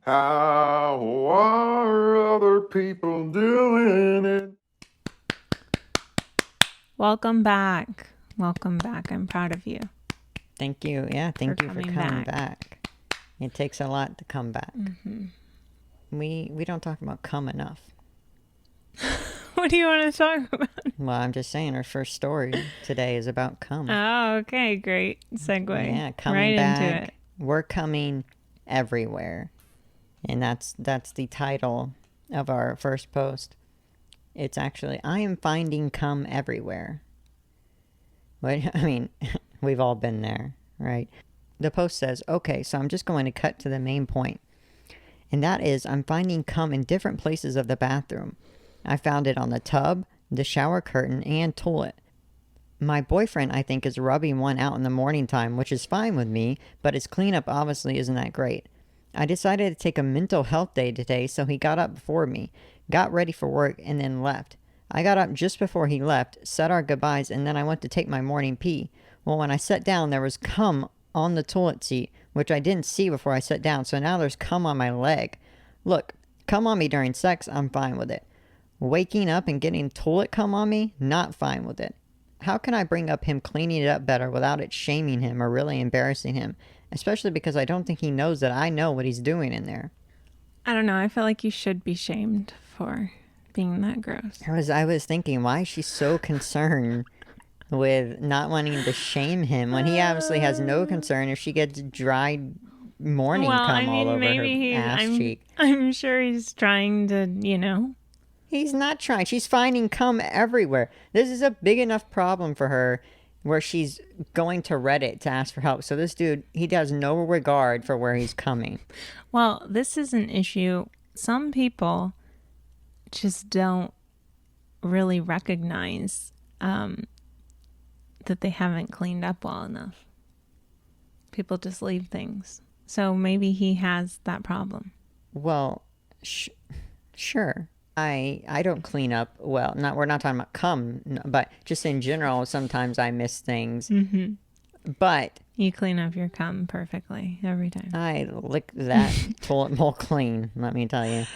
How are other people doing it? Welcome back. Welcome back. I'm proud of you. Thank you. Yeah, thank you for coming coming back. back. It takes a lot to come back. Mm-hmm. We don't talk about come enough. What do you want to talk about? Well, I'm just saying our first story today is about come. Oh, okay. Great segue. Yeah, coming right back. into it. We're coming everywhere. And that's the title of our first post. It's actually, I am finding come everywhere. But, I mean, we've all been there, right? The post says, okay, so I'm just going to cut to the main point. And that is, I'm finding cum in different places of the bathroom. I found it on the tub, the shower curtain, and toilet. My boyfriend, I think, is rubbing one out in the morning time, which is fine with me, but his cleanup obviously isn't that great. I decided to take a mental health day today, so he got up before me, got ready for work, and then left. I got up just before he left, said our goodbyes, and then I went to take my morning pee. Well, when I sat down, there was cum on the toilet seat, which I didn't see before I sat down, so now there's cum on my leg. Look, cum on me during sex, I'm fine with it. Waking up and getting toilet cum on me, not fine with it. How can I bring up him cleaning it up better without it shaming him or really embarrassing him? Especially because I don't think he knows that I know what he's doing in there. I don't know. I feel like you should be shamed for being that gross. I was thinking, why is she so concerned with not wanting to shame him when he obviously has no concern if she gets dried morning cum all over her ass cheek? I'm sure he's trying to, He's not trying. She's finding cum everywhere. This is a big enough problem for her where she's going to Reddit to ask for help. So this dude, he has no regard for where he's coming. Well, this is an issue. Some people just don't really recognize that they haven't cleaned up well enough. People just leave things. So maybe he has that problem. Well, sure. I don't clean up well. We're not talking about cum, but just in general, sometimes I miss things. Mm-hmm. But you clean up your cum perfectly every time. I lick that toilet bowl clean, let me tell you.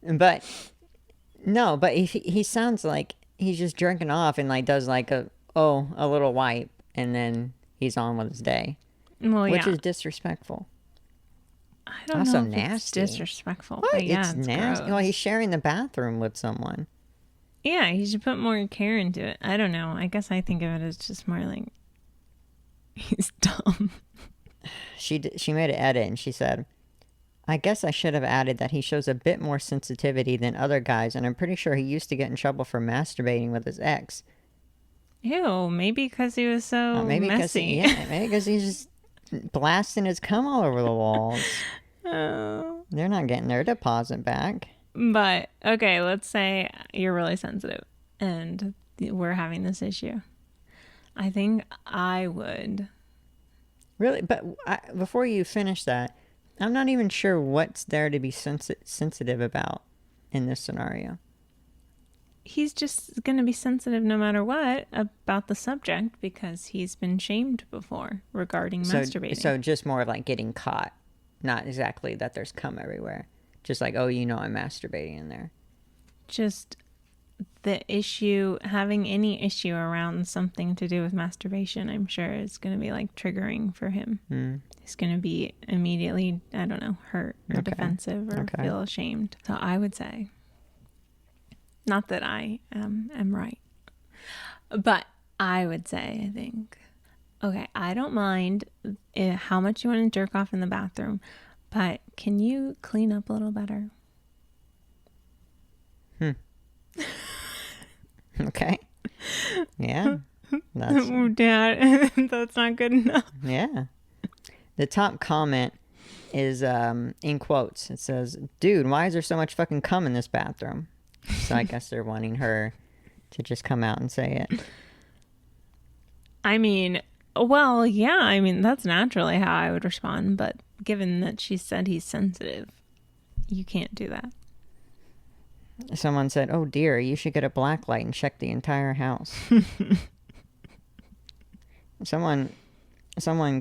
But no, but he sounds like he's just jerking off and like does like a little wipe and then he's on with his day. Well, which is disrespectful. I don't know if nasty. It's disrespectful. What? But yeah, it's nasty. gross. Well, he's sharing the bathroom with someone. Yeah, he should put more care into it. I don't know. I guess I think of it as just more like he's dumb. She made an edit and she said, I guess I should have added that he shows a bit more sensitivity than other guys, and I'm pretty sure he used to get in trouble for masturbating with his ex. Ew, maybe because he was so messy. Maybe because he's just blasting his cum all over the walls. Oh. They're not getting their deposit back. But, okay, let's say you're really sensitive and we're having this issue. I think I would. Really? But before you finish that, I'm not even sure what's there to be sensitive about in this scenario. He's just going to be sensitive no matter what about the subject because he's been shamed before regarding masturbating. So just more like getting caught. Not exactly that there's cum everywhere. Just like, I'm masturbating in there. Just the issue, having any issue around something to do with masturbation, I'm sure is going to be like triggering for him. He's going to be immediately, I don't know, hurt or defensive or feel ashamed. So I would say, not that I am right, but I would say, I think, okay, I don't mind how much you want to jerk off in the bathroom, but can you clean up a little better? Okay. Yeah. That's not good enough. Yeah. The top comment is in quotes. It says, dude, why is there so much fucking cum in this bathroom? So I guess they're wanting her to just come out and say it. I mean, well, yeah, I mean, that's naturally how I would respond. But given that she said he's sensitive, you can't do that. Someone said, oh dear, you should get a black light and check the entire house. Someone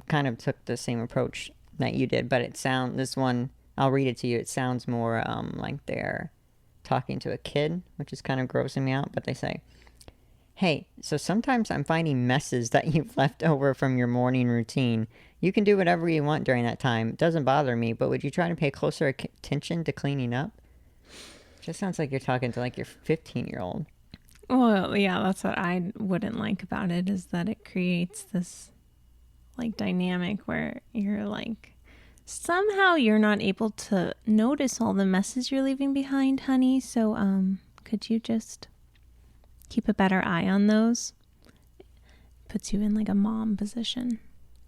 kind of took the same approach that you did, but this one I'll read it to you. It sounds more like they're talking to a kid, which is kind of grossing me out. But they say, "Hey, so sometimes I'm finding messes that you've left over from your morning routine. You can do whatever you want during that time. It doesn't bother me, but would you try to pay closer attention to cleaning up?" Just sounds like you're talking to like your 15-year-old. Well, yeah, that's what I wouldn't like about it, is that it creates this like dynamic where you're like, somehow you're not able to notice all the messes you're leaving behind, honey. So, could you just keep a better eye on those? Puts you in like a mom position.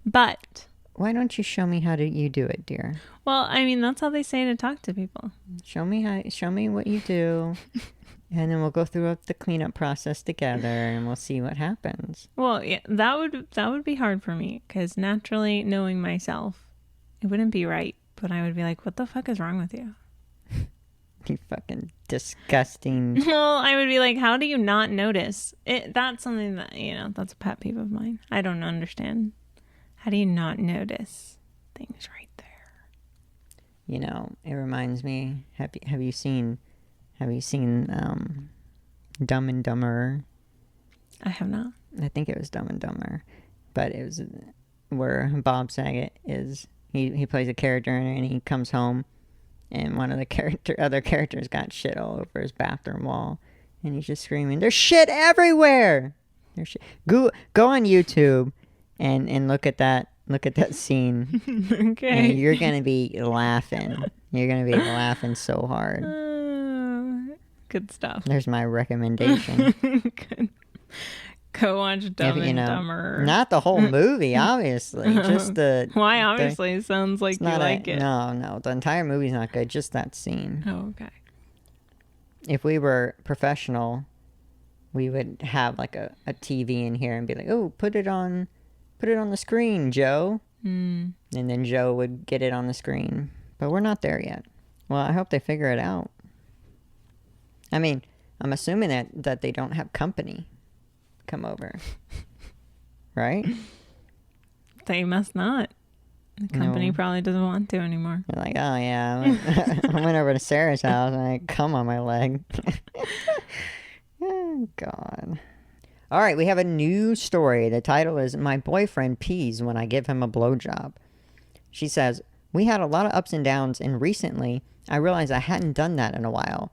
But Why don't you show me how you do it, dear? well, I mean, that's how they say to talk to people. Show me what you do, and then we'll go through the cleanup process together, and we'll see what happens. Well, yeah, that would be hard for me, because naturally, knowing myself, it wouldn't be right. But I would be like, what the fuck is wrong with you? You fucking disgusting. Well, I would be like, how do you not notice it? That's something that, that's a pet peeve of mine. I don't understand. How do you not notice things right there? It reminds me. Have you seen Dumb and Dumber? I have not. I think it was Dumb and Dumber, but it was where Bob Saget is. He plays a character in it, and he comes home, and one of the other characters got shit all over his bathroom wall, and he's just screaming, "There's shit everywhere!" There's shit. Go on YouTube, and look at that scene. Okay. And you're gonna be laughing. You're gonna be laughing so hard. Good stuff. There's my recommendation. Good. Go watch Dumb and Dumber. Not the whole movie, obviously. Just the. Why? Obviously, it sounds like you like it. No. The entire movie's not good. Just that scene. Oh, okay. If we were professional, we would have like a TV in here and be like, "Oh, put it on the screen, Joe." And then Joe would get it on the screen. But we're not there yet. Well, I hope they figure it out. I mean, I'm assuming that they don't have company come over. Right? They must not. The company No. probably doesn't want to anymore. They're like, "Oh, yeah. I went over to Sarah's house and I come on my leg." Oh, God. All right, we have a new story. The title is "My Boyfriend Pees When I Give Him a Blowjob." She says, "We had a lot of ups and downs, and recently I realized I hadn't done that in a while."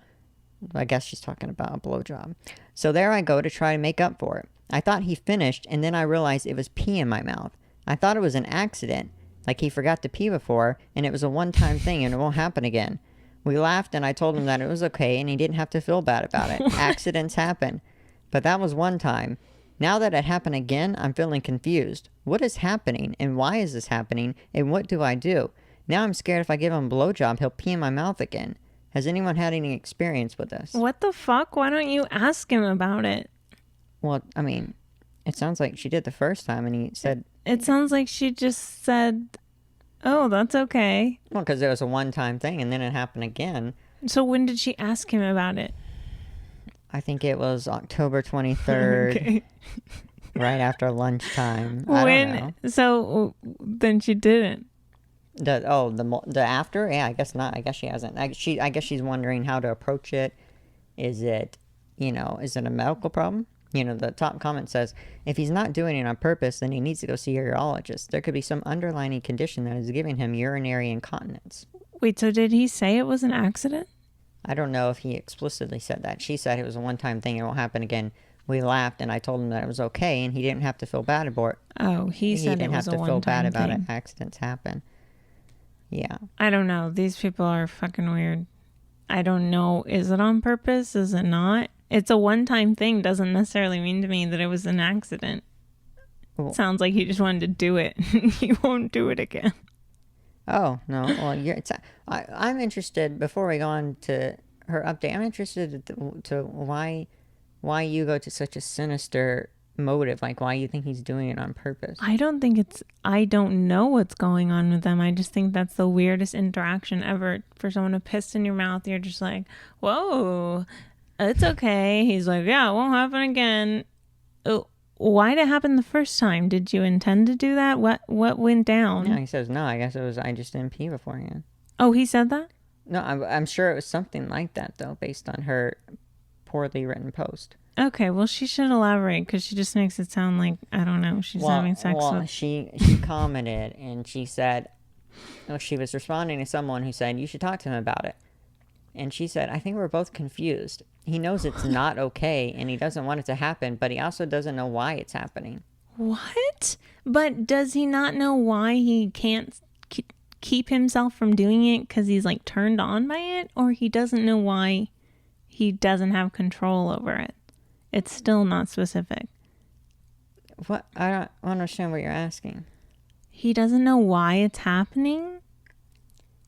I guess she's talking about a blowjob. "So there I go to try to make up for it. I thought he finished, and then I realized it was pee in my mouth. I thought it was an accident, like he forgot to pee before, and it was a one-time thing and it won't happen again. We laughed, and I told him that it was okay, and he didn't have to feel bad about it. Accidents happen. But that was one time. Now that it happened again, I'm feeling confused. What is happening, and why is this happening, and what do I do? Now I'm scared if I give him a blowjob, he'll pee in my mouth again. Has anyone had any experience with this?" What the fuck? Why don't you ask him about it? Well, I mean, it sounds like she did the first time, and he said... It sounds like she just said, "Oh, that's okay." Well, because it was a one-time thing, and then it happened again. So when did she ask him about it? I think it was October 23rd, Okay. right after lunchtime. I don't know. So then she didn't. The after? Yeah, I guess not. I guess she hasn't. I guess she's wondering how to approach it. Is it a medical problem? The top comment says, "If he's not doing it on purpose, then he needs to go see a urologist. There could be some underlying condition that is giving him urinary incontinence." Wait, so did he say it was an accident? I don't know if he explicitly said that. She said it was a one-time thing. It won't happen again. We laughed, and I told him that it was okay, and he didn't have to feel bad about it. Oh, he said it was a one-time thing. He didn't have to feel bad about it. Accidents happen. Yeah. I don't know. These people are fucking weird. I don't know. Is it on purpose? Is it not? It's a one-time thing doesn't necessarily mean to me that it was an accident. Well, Sounds like he just wanted to do it. He won't do it again. Oh, no. Well, I'm interested, before we go on to her update, I'm interested to why you go to such a sinister motive, like why you think he's doing it on purpose. I don't know what's going on with them. I just think that's the weirdest interaction ever. For someone to piss in your mouth, you're just like, "Whoa, it's okay." He's like, "Yeah, it won't happen again." Oh, why did it happen the first time? Did you intend to do that? What went down? Yeah, he says, "No, I guess it was, I just didn't pee beforehand." Oh, he said that? No, I'm sure it was something like that, though, based on her poorly written post. Okay, well, she should elaborate because she just makes it sound like, I don't know, she's having sex with... she commented and she said, well, she was responding to someone who said, you should talk to him about it. And she said, I think we're both confused. He knows it's not okay and he doesn't want it to happen, but he also doesn't know why it's happening. What? But does he not know why he can't keep himself from doing it because he's like turned on by it? Or he doesn't know why he doesn't have control over it? It's still not specific. What? I don't understand what you're asking. He doesn't know why it's happening?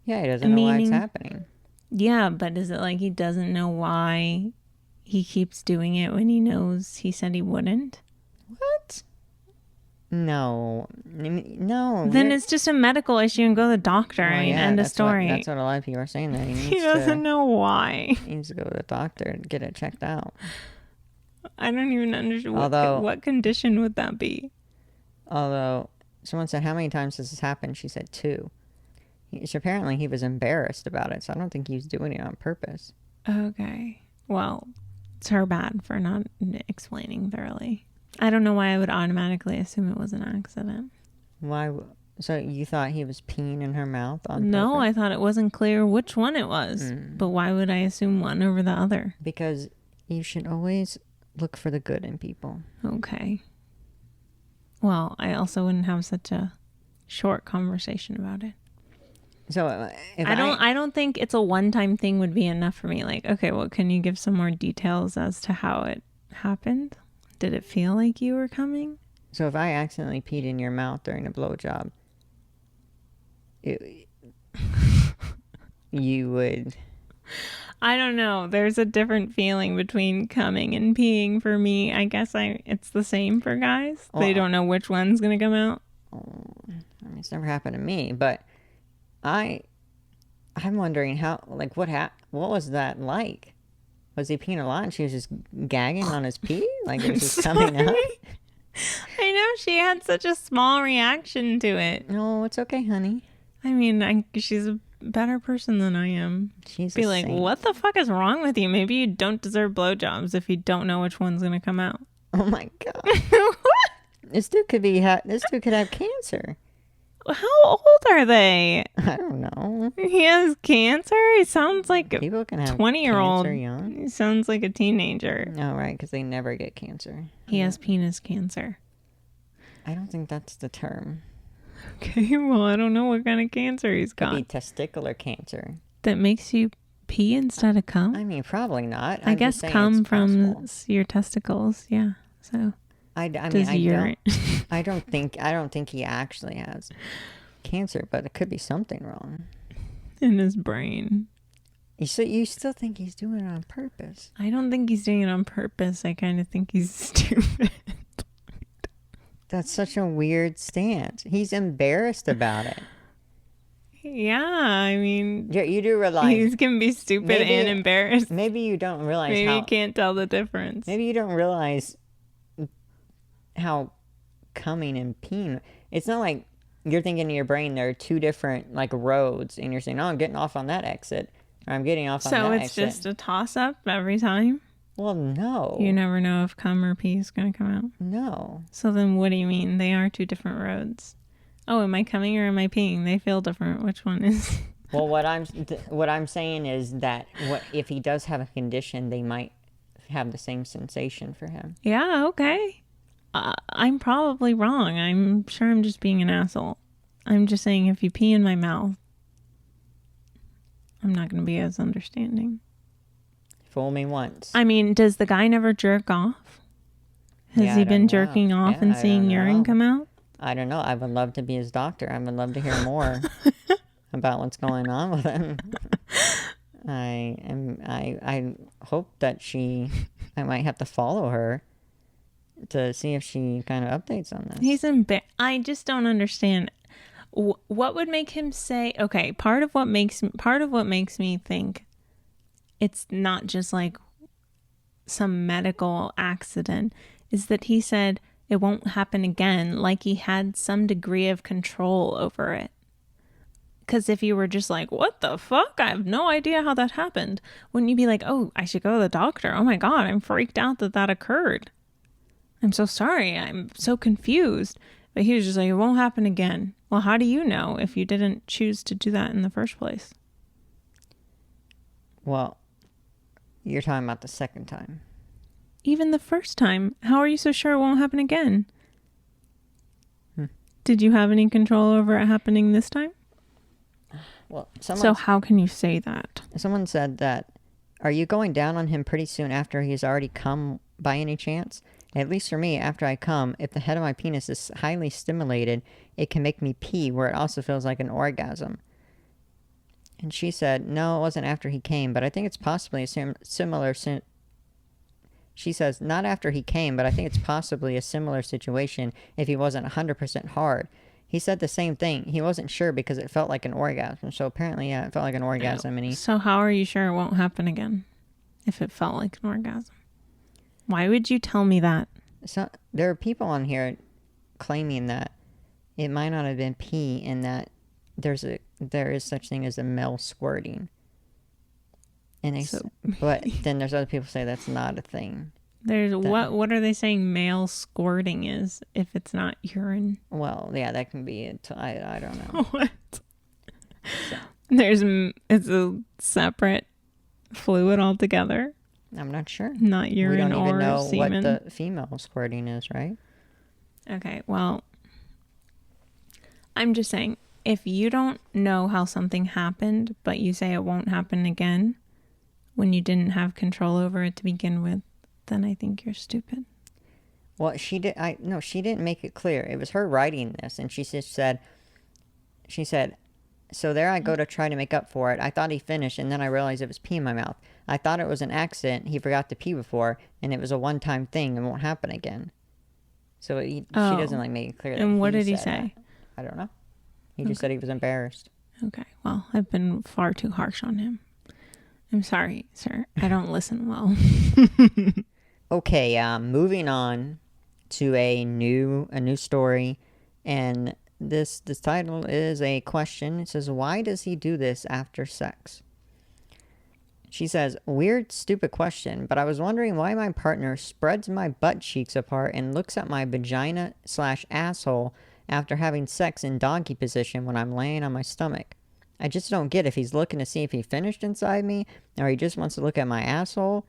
Yeah, he doesn't know why it's happening. Yeah, but is it like he doesn't know why he keeps doing it when he knows he said he wouldn't? What? No. Then it's just a medical issue and go to the doctor and end of story. That's what a lot of people are saying. That he doesn't know why. He needs to go to the doctor and get it checked out. I don't even understand. What condition would that be? Although, someone said, how many times has this happened? She said 2. Apparently, he was embarrassed about it, so I don't think he was doing it on purpose. Okay. Well, it's her bad for not explaining thoroughly. I don't know why I would automatically assume it was an accident. Why? So you thought he was peeing in her mouth on purpose? No, I thought it wasn't clear which one it was. But why would I assume one over the other? Because you should always look for the good in people. Okay. Well, I also wouldn't have such a short conversation about it. So I don't think it's a one-time thing would be enough for me. Like, okay, well, can you give some more details as to how it happened? Did it feel like you were coming? So if I accidentally peed in your mouth during a blowjob, you would... I don't know. There's a different feeling between coming and peeing for me. I guess it's the same for guys. They don't know which one's going to come out. I mean, it's never happened to me, but I'm wondering how, like, what was that like? Was he peeing a lot and she was just gagging on his pee? Like it was just coming out? I know, she had such a small reaction to it. No, it's okay, honey. I mean, she's a better person than I am. She's be like, saint. What the fuck is wrong with you? Maybe you don't deserve blowjobs if you don't know which one's gonna come out. Oh my god. This dude could have cancer. How old are they? I don't know. He has cancer? He sounds like a People can have 20-year-old. cancer young. He sounds like a teenager. No, right, because they never get cancer. He has penis cancer. I don't think that's the term. Okay, well, I don't know what kind of cancer he's got. Could be testicular cancer. That makes you pee instead of cum? I mean, probably not. I guess cum from your testicles, yeah. So I don't think he actually has cancer, but it could be something wrong in his brain. So you still think he's doing it on purpose? I don't think he's doing it on purpose. I kind of think he's stupid. That's such a weird stance. He's embarrassed about it. Yeah, I mean, you do realize he's gonna be stupid and embarrassed. Maybe you don't realize. Maybe you can't tell the difference. Maybe you don't realize how coming and peeing. It's not like you're thinking in your brain there are 2 different like roads, and you're saying, "Oh, I'm getting off on that exit," or "I'm getting off on that exit." So it's just a toss-up every time. Well, no. You never know if cum or pee is going to come out. No. So then what do you mean? They are 2 different roads. Oh, am I coming or am I peeing? They feel different. Which one is? Well, what I'm saying is that if he does have a condition, they might have the same sensation for him. Yeah, okay. I'm probably wrong. I'm sure I'm just being an asshole. I'm just saying if you pee in my mouth, I'm not going to be as understanding. Fool me once. I mean, does the guy never jerk off? Has he been jerking off and seeing urine come out? I don't know. I would love to be his doctor. I would love to hear more about what's going on with him. I hope that I might have to follow her to see if she kind of updates on this. I just don't understand. What would make him say, okay, part of what makes me think it's not just like some medical accident is that he said it won't happen again, like he had some degree of control over it. Because if you were just like, what the fuck? I have no idea how that happened. Wouldn't you be like, oh, I should go to the doctor. Oh my God, I'm freaked out that that occurred. I'm so sorry. I'm so confused. But he was just like, it won't happen again. Well, how do you know if you didn't choose to do that in the first place? Well, you're talking about the second time. Even the first time, how are you so sure it won't happen again? Did you have any control over it happening this time? Well, So how can you say that? someone said that, are you going down on him pretty soon after he's already come by any chance? At least for me, after I come, if the head of my penis is highly stimulated, it can make me pee where it also feels like an orgasm. And she said, no, it wasn't after he came, but I think it's possibly a similar... She says, not after he came, but I think it's possibly a similar situation if he wasn't 100% hard. He said the same thing. He wasn't sure because it felt like an orgasm. So apparently, yeah, it felt like an orgasm. And So how are you sure it won't happen again if it felt like an orgasm? Why would you tell me that? So there are people on here claiming that it might not have been pee and that there is such thing as a male squirting. And but then there's other people who say that's not a thing. There's what are they saying male squirting is if it's not urine? Well, yeah, that can be it. I don't know. What? So, It's a separate fluid altogether, I'm not sure. not We urine don't even or know semen. what the female squirting is, right? Okay, well, I'm just saying, if you don't know how something happened, but you say it won't happen again when you didn't have control over it to begin with, then I think you're stupid. Well, she didn't make it clear. It was her writing this, and she said, so there I go to try to make up for it. I thought he finished, and then I realized it was pee in my mouth. I thought it was an accident. He forgot to pee before, and it was a one-time thing and won't happen again. So she doesn't make it clear. That And what did he said say? that. I don't know. He just said he was embarrassed. Okay, well, I've been far too harsh on him. I'm sorry, sir. I don't listen well. Okay, moving on to a new story, and this title is a question. It says, why does he do this after sex? She says, weird, stupid question, but I was wondering why my partner spreads my butt cheeks apart and looks at my vagina/asshole after having sex in doggy position when I'm laying on my stomach. I just don't get if he's looking to see if he finished inside me or he just wants to look at my asshole.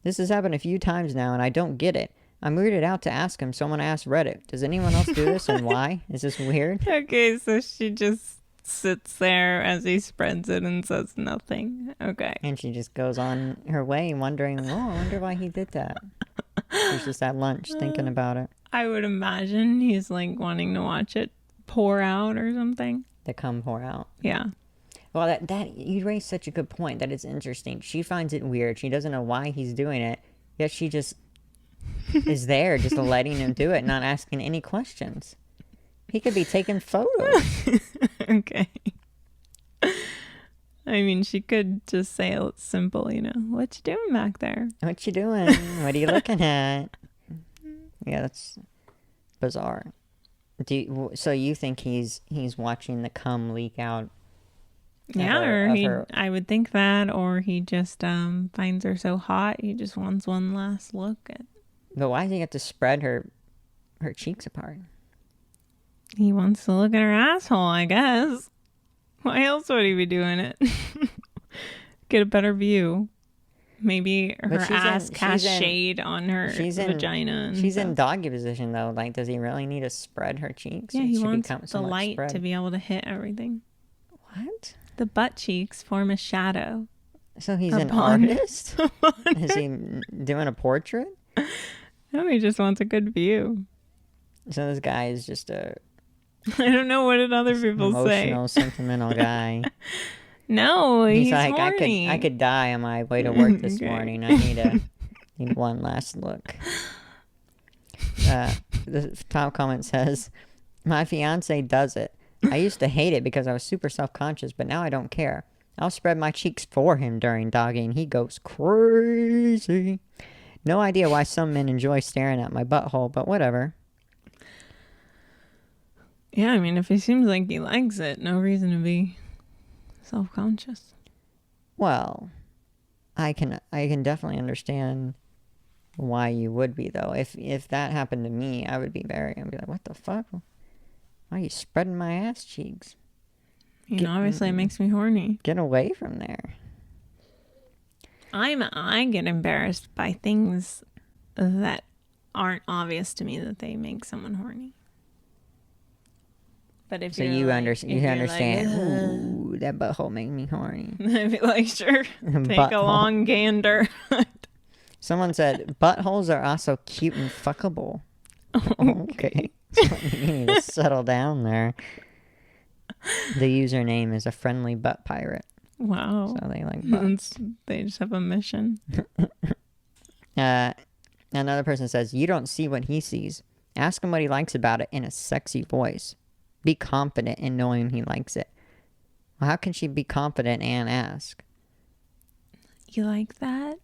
This has happened a few times now and I don't get it. I'm weirded out to ask him, so I'm going to ask Reddit. Does anyone else do this and why? Is this weird? Okay, so she just sits there as he spreads it and says nothing. Okay. And she just goes on her way wondering, oh, I wonder why he did that. She's just at lunch thinking about it. I would imagine he's like wanting to watch it pour out or something. The cum pour out. Yeah. Well, that you raised such a good point. That is interesting. She finds it weird. She doesn't know why he's doing it. Yet she just is there, just letting him do it, not asking any questions. He could be taking photos. Okay. I mean, she could just say it simple, what you doing back there? What you doing? What are you looking at? Yeah, that's bizarre. So you think he's watching the cum leak out? Yeah, I would think that, or he just finds her so hot, he just wants one last look at. But why does he have to spread her cheeks apart? He wants to look at her asshole, I guess. Why else would he be doing it? Get a better view. Maybe her ass casts shade on her vagina. She's in doggy position, though. Like, does he really need to spread her cheeks? Yeah, he wants the light to be able to hit everything. What? The butt cheeks form a shadow. So he's an artist? Is he doing a portrait? No, he just wants a good view. So this guy is just a... I don't know what did other people say. Emotional, sentimental guy. No, he's like, horny. I could die on my way to work this morning. I need one last look. The top comment says, my fiance does it. I used to hate it because I was super self-conscious, but now I don't care. I'll spread my cheeks for him during doggy, and he goes crazy. No idea why some men enjoy staring at my butthole, but whatever. Yeah, I mean, if he seems like he likes it, no reason to be self-conscious. Well, I can definitely understand why you would be, though. If that happened to me, I'd be like, what the fuck? Why are you spreading my ass cheeks? Obviously it makes me horny. Get away from there. I get embarrassed by things that aren't obvious to me that they make someone horny. But if So you're you like, understand. like, Ooh, that butthole made me horny. I'd be like, sure, take a Butthole. long gander. Someone said buttholes are also cute and fuckable. Okay. You need to settle down there. The username is a friendly butt pirate. Wow. So they like butts. They just have a mission. Another person says, you don't see what he sees. Ask him what he likes about it in a sexy voice. Be confident in knowing he likes it. Well, how can she be confident and ask? You like that?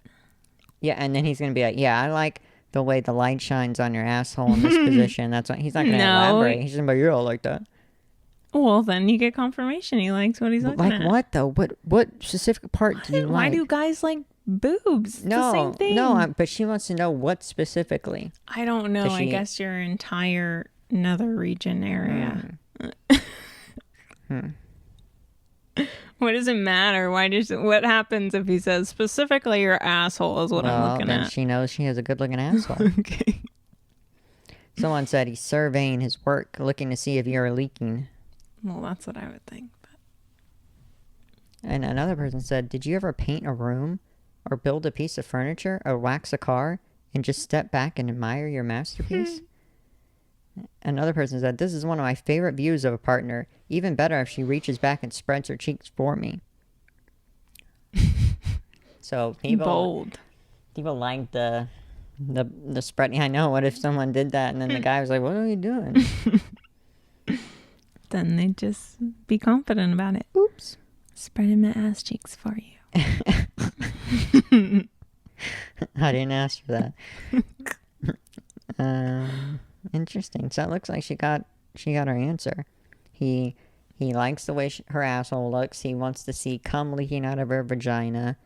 Yeah, and then he's going to be like, yeah, I like the way the light shines on your asshole in this position. That's what he's not going to elaborate. He's just going to be like, you're all like that. Well, then you get confirmation he likes what he's looking Like at. what, though? What specific part do you like? Why do guys like boobs? It's the same thing. No, but she wants to know what specifically. I don't know. I guess your entire nether region area. What does it matter? What happens if he says specifically your asshole is what I'm looking then at? She knows she has a good looking asshole. Okay. Someone said he's surveying his work, looking to see if you're leaking. Well, that's what I would think. But And another person said, did you ever paint a room or build a piece of furniture or wax a car and just step back and admire your masterpiece? Another person said, this is one of my favorite views of a partner. Even better if she reaches back and spreads her cheeks for me. So people like the spreading. I know. What if someone did that and then the guy was like, what are you doing? then they just be confident about it. Oops. Spreading my ass cheeks for you. I didn't ask for that. Interesting. So it looks like she got her answer. He likes the way her asshole looks. He wants to see cum leaking out of her vagina,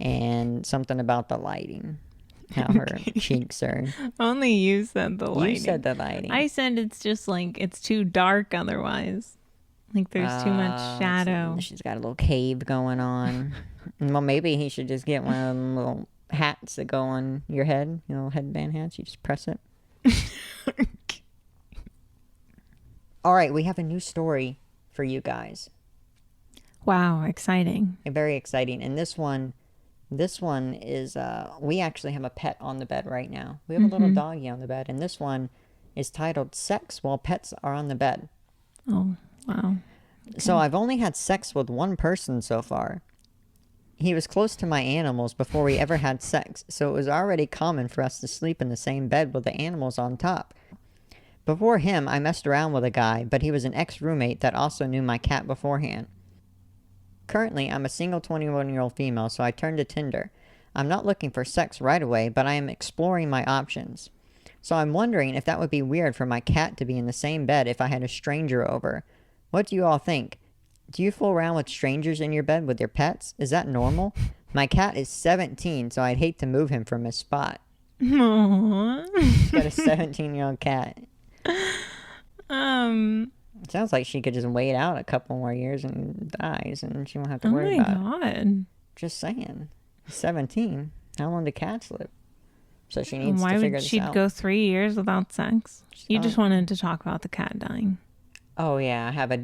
and something about the lighting. How her cheeks are. Only you said the lighting. You said the lighting. I said it's just like it's too dark otherwise. Like there's too much shadow. So she's got a little cave going on. Well, maybe he should just get one of them little hats that go on your head. You know, headband hats. You just press it. All right, we have a new story for you guys. Wow, exciting. Very exciting. And this one is, we actually have a pet on the bed right now. We have a little doggy on the bed. And this one is titled Sex While Pets Are on the Bed. Oh, wow. Okay. So I've only had sex with one person so far. He was close to my animals before we ever had sex, so it was already common for us to sleep in the same bed with the animals on top. Before him, I messed around with a guy, but he was an ex-roommate that also knew my cat beforehand. Currently, I'm a single 21-year-old female, so I turned to Tinder. I'm not looking for sex right away, but I am exploring my options. So I'm wondering if that would be weird for my cat to be in the same bed if I had a stranger over. What do you all think? Do you fool around with strangers in your bed with your pets? Is that normal? My cat is 17, so I'd hate to move him from his spot. Aww. She's got a 17-year-old cat. It sounds like she could just wait out a couple more years and dies, and she won't have to worry about it. Oh my god. Just saying. 17. How long do cats live? So she needs Why to figure would this she out. go 3 years without sex? You just wanted to talk about the cat dying. Oh, yeah. I have a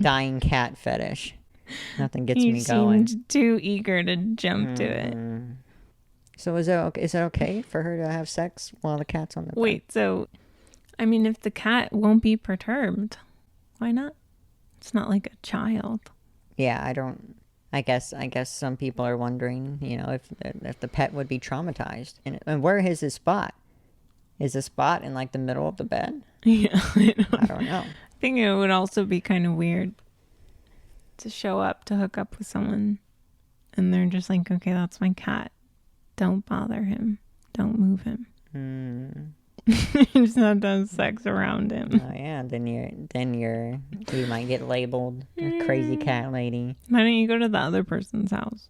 dying cat fetish. Nothing gets me going. You seemed too eager to jump to it. So is it okay for her to have sex while the cat's on the bed? Wait, so, I mean, if the cat won't be perturbed, why not? It's not like a child. Yeah, I guess some people are wondering, you know, if the pet would be traumatized. And where is his spot? Is the spot in like the middle of the bed? Yeah, I don't know. I think it would also be kind of weird to show up to hook up with someone and they're just like, okay, that's my cat. Don't bother him. Don't move him. just not done sex around him. Oh yeah, you might get labeled a crazy cat lady Why don't you go to the other person's house?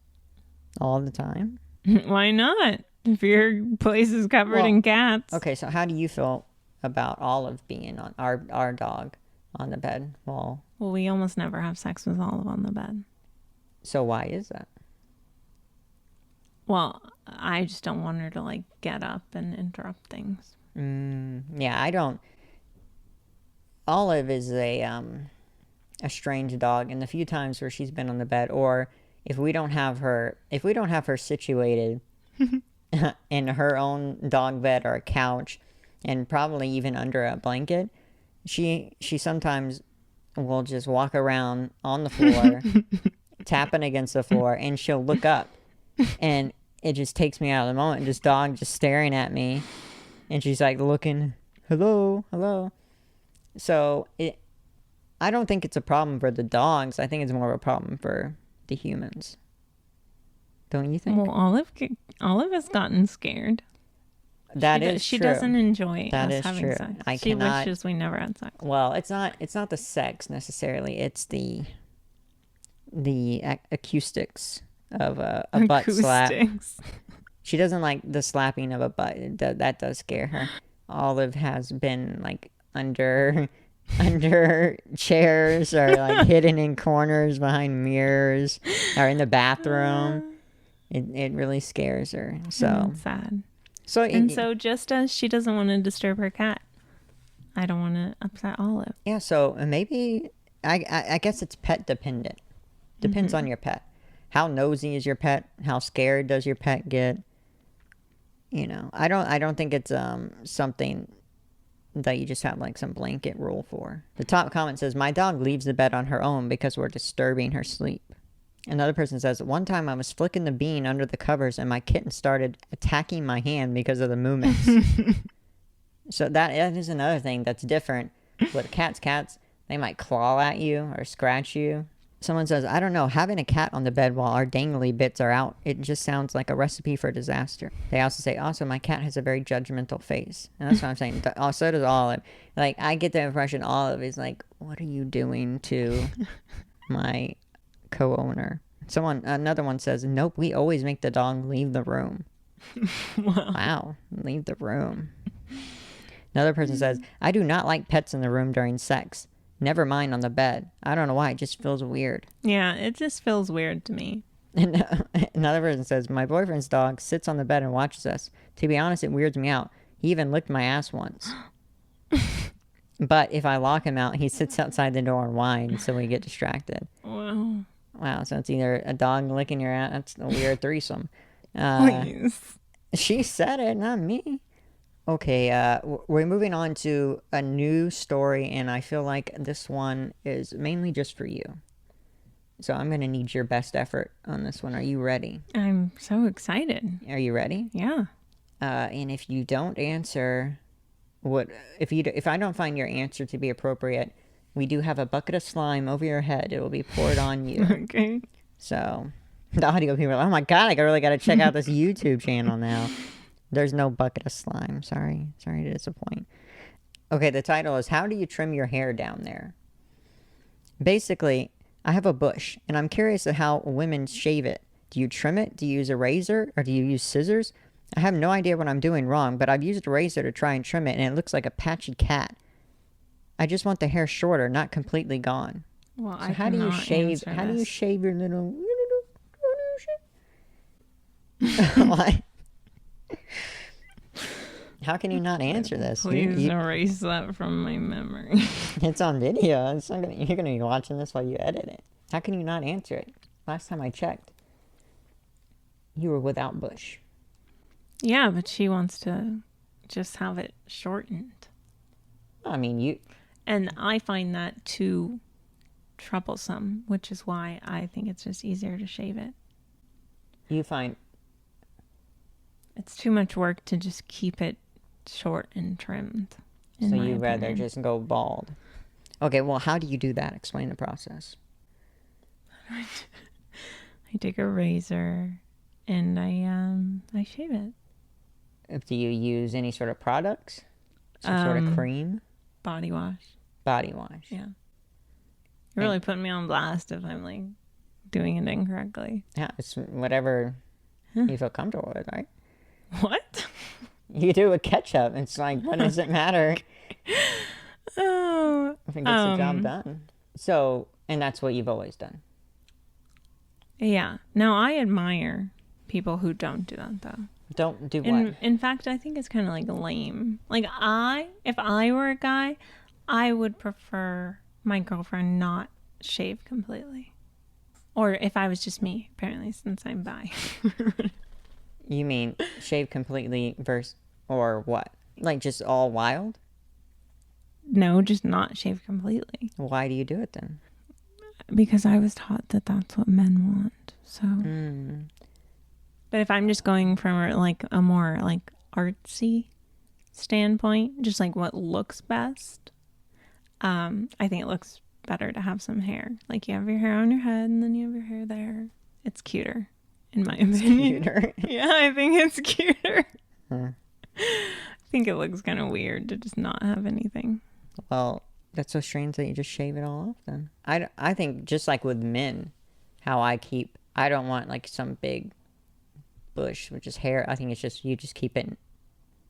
all the time. Why not? If your place is covered Well, in cats. Okay, so how do you feel about Olive being on our dog on the bed? Well, We almost never have sex with Olive on the bed. so why is that? Well, I just don't want her to like get up and interrupt things. Yeah, I don't. Olive is a strange dog, and the few times where she's been on the bed, or if we don't have her situated in her own dog bed or a couch, and probably even under a blanket, she sometimes will just walk around on the floor, tapping against the floor, and she'll look up, and it just takes me out of the moment. This dog just staring at me, and she's like looking, hello. So I don't think it's a problem for the dogs. I think it's more of a problem for the humans. Don't you think? Well, Olive has gotten scared. That is She true. doesn't enjoy That us is having true. sex. She wishes we never had sex. Well, it's not the sex necessarily. It's the acoustics of a butt slap. Acoustics. She doesn't like the slapping of a butt. That does scare her. Olive has been like under chairs or like hidden in corners behind mirrors or in the bathroom. It really scares her. So It's sad. so So just as she doesn't want to disturb her cat, I don't want to upset Olive. yeah. So maybe I guess it's pet dependent. Depends on your pet. How nosy is your pet? How scared does your pet get? You know, I don't think it's something that you just have like some blanket rule for. The top comment says, my dog leaves the bed on her own because we're disturbing her sleep. Another person says, one time I was flicking the bean under the covers and my kitten started attacking my hand because of the movements. So that is another thing that's different with cats. They might claw at you or scratch you. Someone says, I don't know, having a cat on the bed while our dangly bits are out, it just sounds like a recipe for disaster. They also say, also, my cat has a very judgmental face. And that's what I'm saying. So does Olive. Like, I get the impression Olive is like, what are you doing to my co-owner? Another one says, nope, we always make the dog leave the room. Wow, leave the room. Another person says, I do not like pets in the room during sex. Never mind on the bed. I don't know why. It just feels weird. Yeah, it just feels weird to me. And another person says, my boyfriend's dog sits on the bed and watches us. To be honest, it weirds me out. He even licked my ass once. But if I lock him out, he sits outside the door and whines, so we get distracted. Wow, so it's either a dog licking your ass. That's a weird threesome. Please. She said it, not me. Okay, we're moving on to a new story, and I feel like this one is mainly just for you. So I'm going to need your best effort on this one. Are you ready? I'm so excited. Are you ready? Yeah. And if you don't answer, if I don't find your answer to be appropriate, we do have a bucket of slime over your head. It will be poured on you. Okay. So the audio people are like, oh my God, I really got to check out this YouTube channel now. There's no bucket of slime. Sorry to disappoint. Okay, the title is, how do you trim your hair down there? Basically, I have a bush, and I'm curious at how women shave it. Do you trim it? Do you use a razor? Or do you use scissors? I have no idea what I'm doing wrong, but I've used a razor to try and trim it, and it looks like a patchy cat. I just want the hair shorter, not completely gone. Well, So how do you shave your little Why? How can you not answer this? Please erase that from my memory. It's on video. You're gonna be watching this while you edit it. How can you not answer it? Last time I checked, you were without bush. Yeah, but she wants to just have it shortened. I mean, And I find that too troublesome, which is why I think it's just easier to shave it. you find It's too much work to just keep it short and trimmed. so you'd rather just go bald. Okay, well, how do you do that? Explain the process. I take a razor and I shave it. Do you use any sort of products? Some sort of cream? Body wash. Body wash. Yeah. You're really putting me on blast if I'm like doing it incorrectly. Yeah, it's whatever you feel comfortable with, right? What? You do with ketchup. It's like, what does it matter? Oh. I think it's the job done. So, and that's what you've always done. Yeah. Now I admire people who don't do that though. Don't do what? In fact, I think it's kind of like lame. Like if I were a guy, I would prefer my girlfriend not shave completely. Or if I was just me, apparently, since I'm bi. You mean shave completely versus, or what? Like just all wild? No, just not shave completely. Why do you do it then? Because I was taught that that's what men want. So. But if I'm just going from like a more like artsy standpoint, just like what looks best, I think it looks better to have some hair. Like you have your hair on your head and then you have your hair there. It's cuter, in my opinion. Cuter. Yeah, I think it's cuter. I think it looks kind of weird to just not have anything. Well, that's so strange that you just shave it all off then. I think just like with men, how I don't want like some big bush with just hair. I think it's just, you just keep it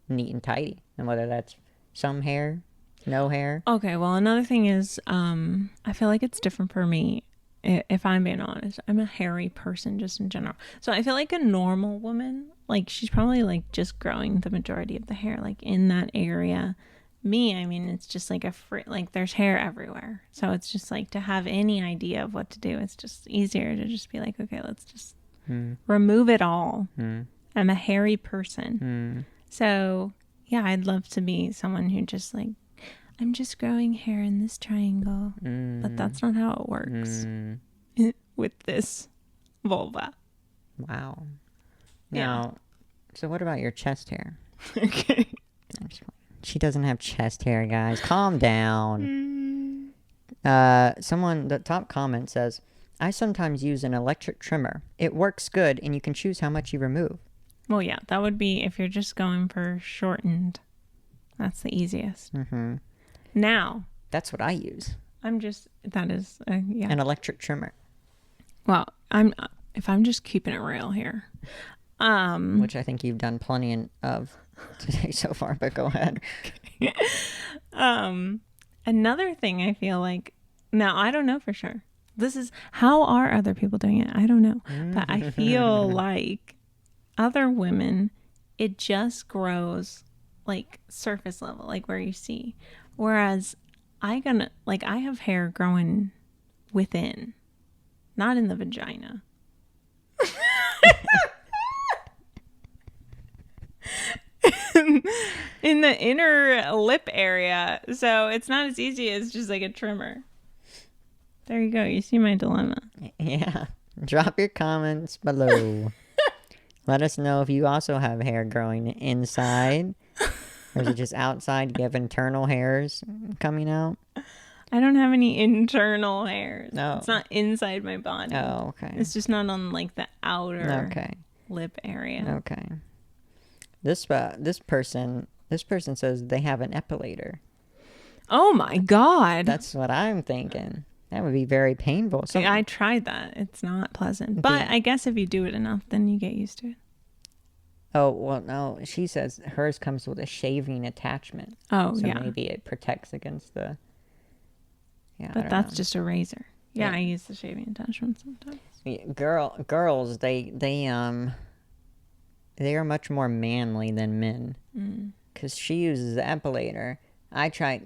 neat and tidy. And whether that's some hair, no hair. Okay, well, another thing is, I feel like it's different for me. If I'm being honest, I'm a hairy person just in general. So I feel like a normal woman, like she's probably like just growing the majority of the hair, like in that area. Me, I mean, it's just like like there's hair everywhere. So it's just like to have any idea of what to do. It's just easier to just be like, okay, let's just remove it all. I'm a hairy person. So yeah, I'd love to be someone who just like, I'm just growing hair in this triangle. But that's not how it works with this vulva. Wow. Yeah. Now, so what about your chest hair? Okay. She doesn't have chest hair, guys. Calm down. The top comment says, I sometimes use an electric trimmer. It works good, and you can choose how much you remove. Well, yeah, that would be if you're just going for shortened. That's the easiest. Now, That's what I use. That is, yeah. An electric trimmer. Well, if I'm just keeping it real here. Which I think you've done plenty of today so far, but go ahead. Another thing I feel like, now I don't know for sure. How are other people doing it? I don't know. But I feel like other women, it just grows like surface level, like where you see. Whereas I have hair growing within, not in the vagina. In the inner lip area. So it's not as easy as just like a trimmer. There you go. You see my dilemma. Yeah. Drop your comments below. Let us know if you also have hair growing inside. Or is it just outside? You have internal hairs coming out? I don't have any internal hairs. No. It's not inside my body. Oh, okay. It's just not on like the outer Okay. lip area. Okay. This person says they have an epilator. Oh my God. That's what I'm thinking. That would be very painful. So I tried that. It's not pleasant. But Yeah. I guess if you do it enough, then you get used to it. Oh, well, no. She says hers comes with a shaving attachment. Oh, So yeah. maybe it protects against the... Yeah, I But don't that's know. just a razor. Yeah, Yeah. I use the shaving attachment sometimes. Yeah, girls, they are much more manly than men. Because she uses the epilator.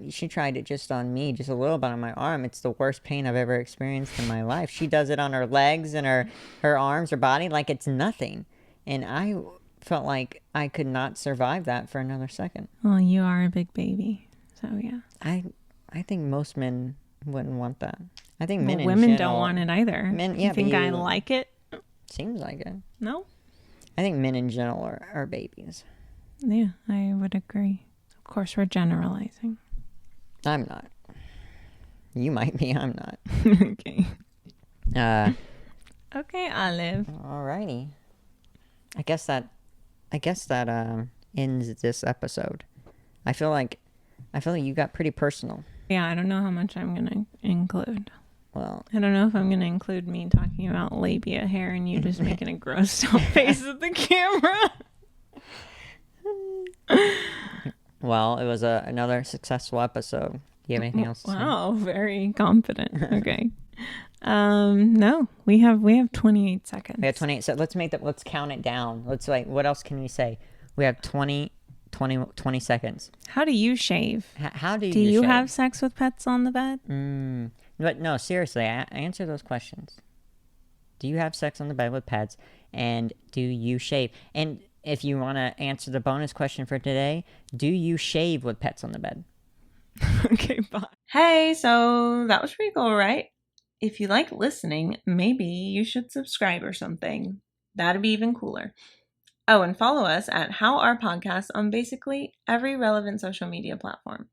She tried it just on me, just a little bit on my arm. It's the worst pain I've ever experienced in my life. She does it on her legs and her arms, her body, like it's nothing. And I felt like I could not survive that for another second. Well, you are a big baby. So, yeah. I think most men wouldn't want that. I think men Well, in women general, don't want it either. Men- You yeah, think but I you- like it? Seems like it. No? I think men in general are babies. Yeah, I would agree. Of course, we're generalizing. I'm not. You might be, I'm not. Okay. Okay, Olive. alrighty. I guess that ends this episode. I feel like I feel like you got pretty personal. Yeah, I don't know how much I'm going to include. Well, I don't know if I'm going to include me talking about labia hair and you just making a grossed out face at the camera. well, it was another successful episode. Do you have anything else to say? Wow, very confident. Okay. No, we have 28 seconds. We have 28. So let's count it down. What else can we say? We have 20 seconds. How do you shave? How do you Do you shave? have sex with pets on the bed? But no, seriously, answer those questions. Do you have sex on the bed with pets? And do you shave? And if you want to answer the bonus question for today, do you shave with pets on the bed? Okay, bye. Hey, so that was pretty cool, right? If you like listening, maybe you should subscribe or something. That'd be even cooler. Oh, and follow us at How Our Podcast on basically every relevant social media platform.